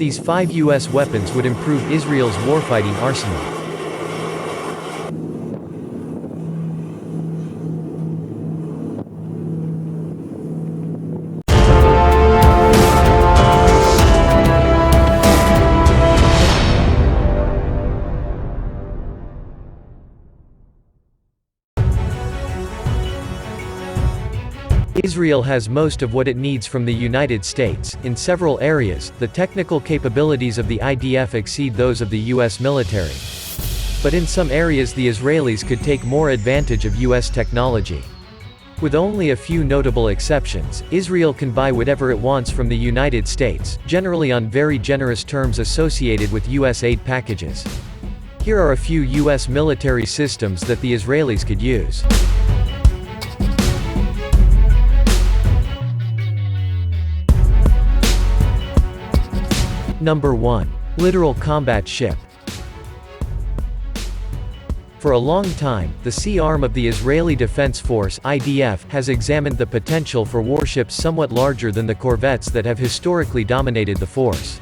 These 5 U.S. weapons would improve Israel's warfighting arsenal. Israel has most of what it needs from the United States. In several areas, the technical capabilities of the IDF exceed those of the U.S. military. But in some areas the Israelis could take more advantage of U.S. technology. With only a few notable exceptions, Israel can buy whatever it wants from the United States, generally on very generous terms associated with U.S. aid packages. Here are a few U.S. military systems that the Israelis could use. Number 1. Littoral combat ship. For a long time, the sea arm of the Israeli Defense Force (IDF) has examined the potential for warships somewhat larger than the corvettes that have historically dominated the force.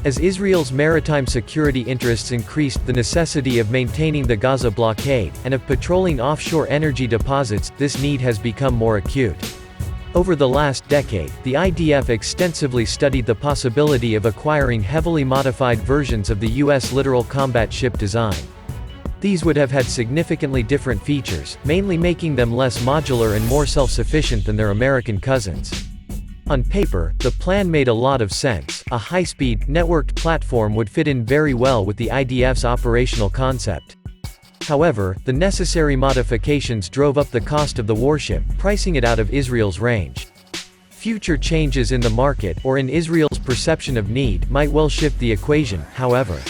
As Israel's maritime security interests increased, the necessity of maintaining the Gaza blockade, and of patrolling offshore energy deposits, this need has become more acute. Over the last decade, the IDF extensively studied the possibility of acquiring heavily modified versions of the U.S. Littoral combat ship design. These would have had significantly different features, mainly making them less modular and more self-sufficient than their American cousins. On paper, the plan made a lot of sense. A high-speed, networked platform would fit in very well with the IDF's operational concept. However, the necessary modifications drove up the cost of the warship, pricing it out of Israel's range. Future changes in the market, or in Israel's perception of need, might well shift the equation, however.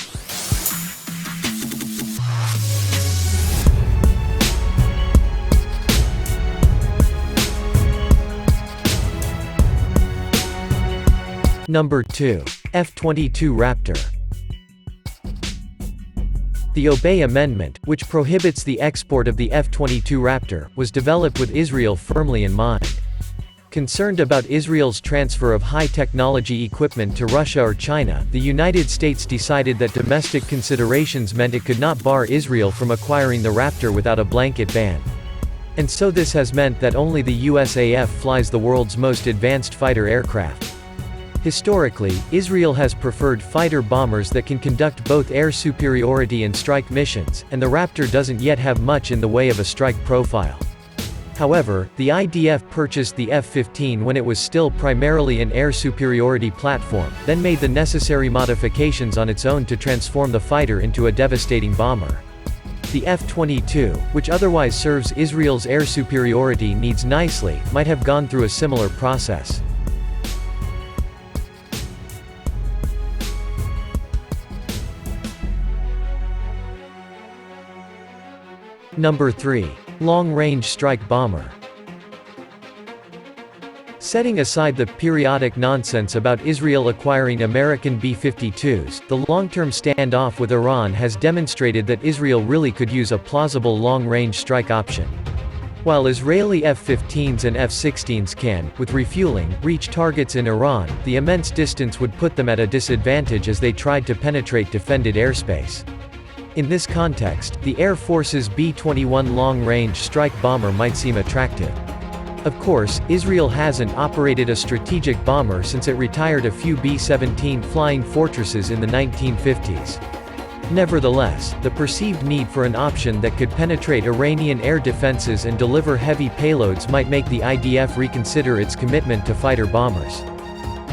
Number 2. F22 Raptor. The Obey Amendment, which prohibits the export of the F-22 Raptor, was developed with Israel firmly in mind. Concerned about Israel's transfer of high-technology equipment to Russia or China, the United States decided that domestic considerations meant it could not bar Israel from acquiring the Raptor without a blanket ban. And so this has meant that only the USAF flies the world's most advanced fighter aircraft. Historically, Israel has preferred fighter bombers that can conduct both air superiority and strike missions, and the Raptor doesn't yet have much in the way of a strike profile. However, the IDF purchased the F-15 when it was still primarily an air superiority platform, then made the necessary modifications on its own to transform the fighter into a devastating bomber. The F-22, which otherwise serves Israel's air superiority needs nicely, might have gone through a similar process. Number 3. Long-range strike bomber. Setting aside the periodic nonsense about Israel acquiring American B-52s, the long-term standoff with Iran has demonstrated that Israel really could use a plausible long-range strike option. While Israeli F-15s and F-16s can, with refueling, reach targets in Iran, the immense distance would put them at a disadvantage as they tried to penetrate defended airspace. In this context, the Air Force's B-21 long-range strike bomber might seem attractive. Of course, Israel hasn't operated a strategic bomber since it retired a few B-17 Flying Fortresses in the 1950s. Nevertheless, the perceived need for an option that could penetrate Iranian air defenses and deliver heavy payloads might make the IDF reconsider its commitment to fighter bombers.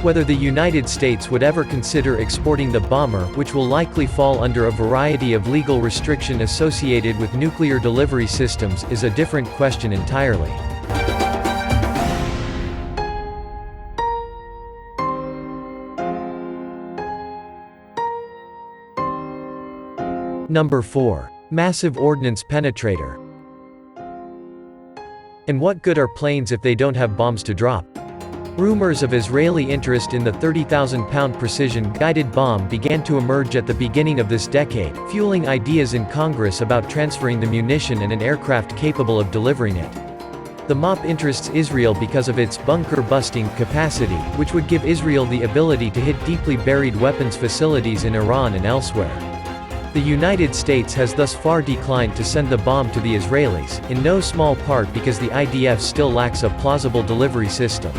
Whether the United States would ever consider exporting the bomber, which will likely fall under a variety of legal restriction associated with nuclear delivery systems, is a different question entirely. Number 4. Massive Ordnance Penetrator. And what good are planes if they don't have bombs to drop? Rumors of Israeli interest in the 30,000-pound precision-guided bomb began to emerge at the beginning of this decade, fueling ideas in Congress about transferring the munition and an aircraft capable of delivering it. The MOP interests Israel because of its bunker-busting capacity, which would give Israel the ability to hit deeply buried weapons facilities in Iran and elsewhere. The United States has thus far declined to send the bomb to the Israelis, in no small part because the IDF still lacks a plausible delivery system.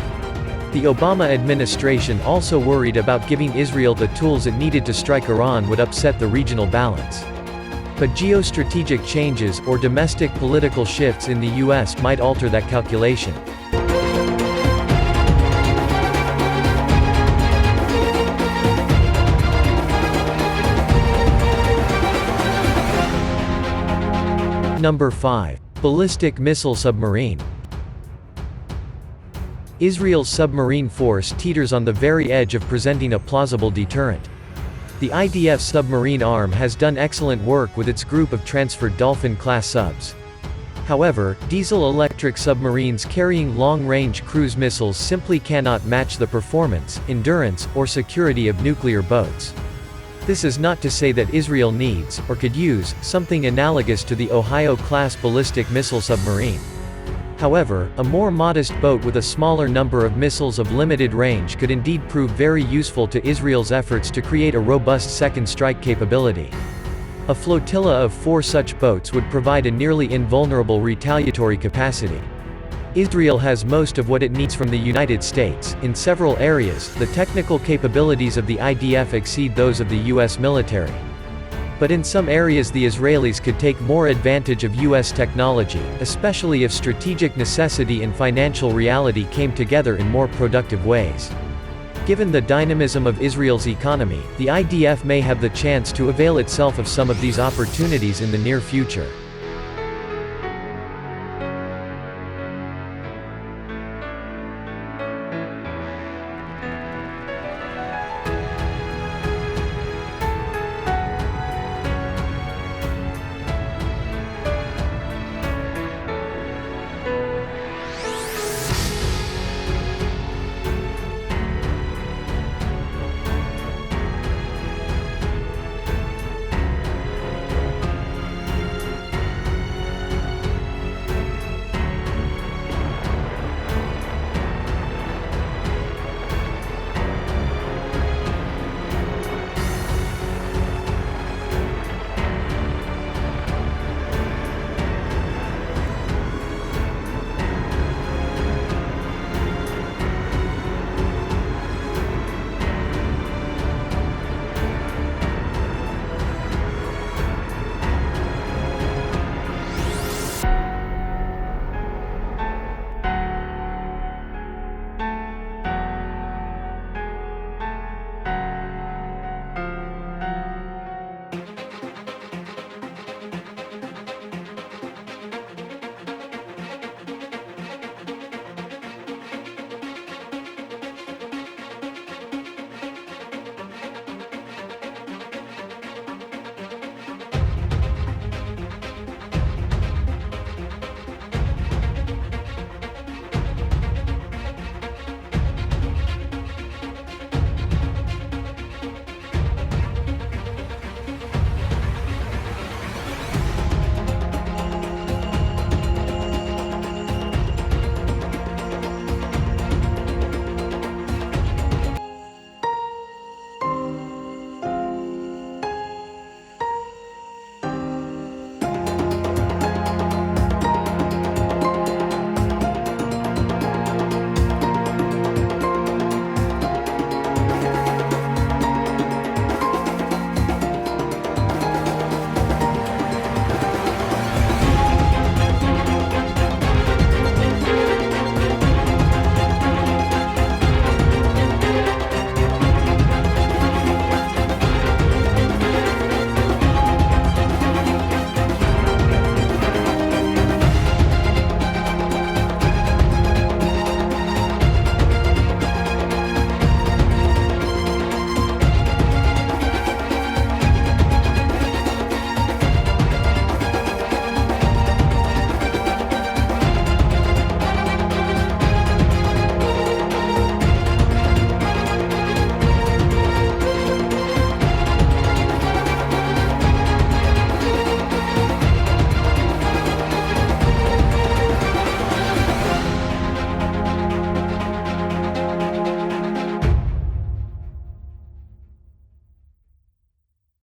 The Obama administration also worried about giving Israel the tools it needed to strike Iran would upset the regional balance. But geostrategic changes, or domestic political shifts in the U.S. might alter that calculation. Number 5. Ballistic missile submarine. Israel's submarine force teeters on the very edge of presenting a plausible deterrent. The IDF submarine arm has done excellent work with its group of transferred Dolphin-class subs. However, diesel-electric submarines carrying long-range cruise missiles simply cannot match the performance, endurance, or security of nuclear boats. This is not to say that Israel needs, or could use, something analogous to the Ohio-class ballistic missile submarine. However, a more modest boat with a smaller number of missiles of limited range could indeed prove very useful to Israel's efforts to create a robust second strike capability. A flotilla of 4 such boats would provide a nearly invulnerable retaliatory capacity. Israel has most of what it needs from the United States. In several areas, the technical capabilities of the IDF exceed those of the U.S. military. But in some areas the Israelis could take more advantage of U.S. technology, especially if strategic necessity and financial reality came together in more productive ways. Given the dynamism of Israel's economy, the IDF may have the chance to avail itself of some of these opportunities in the near future.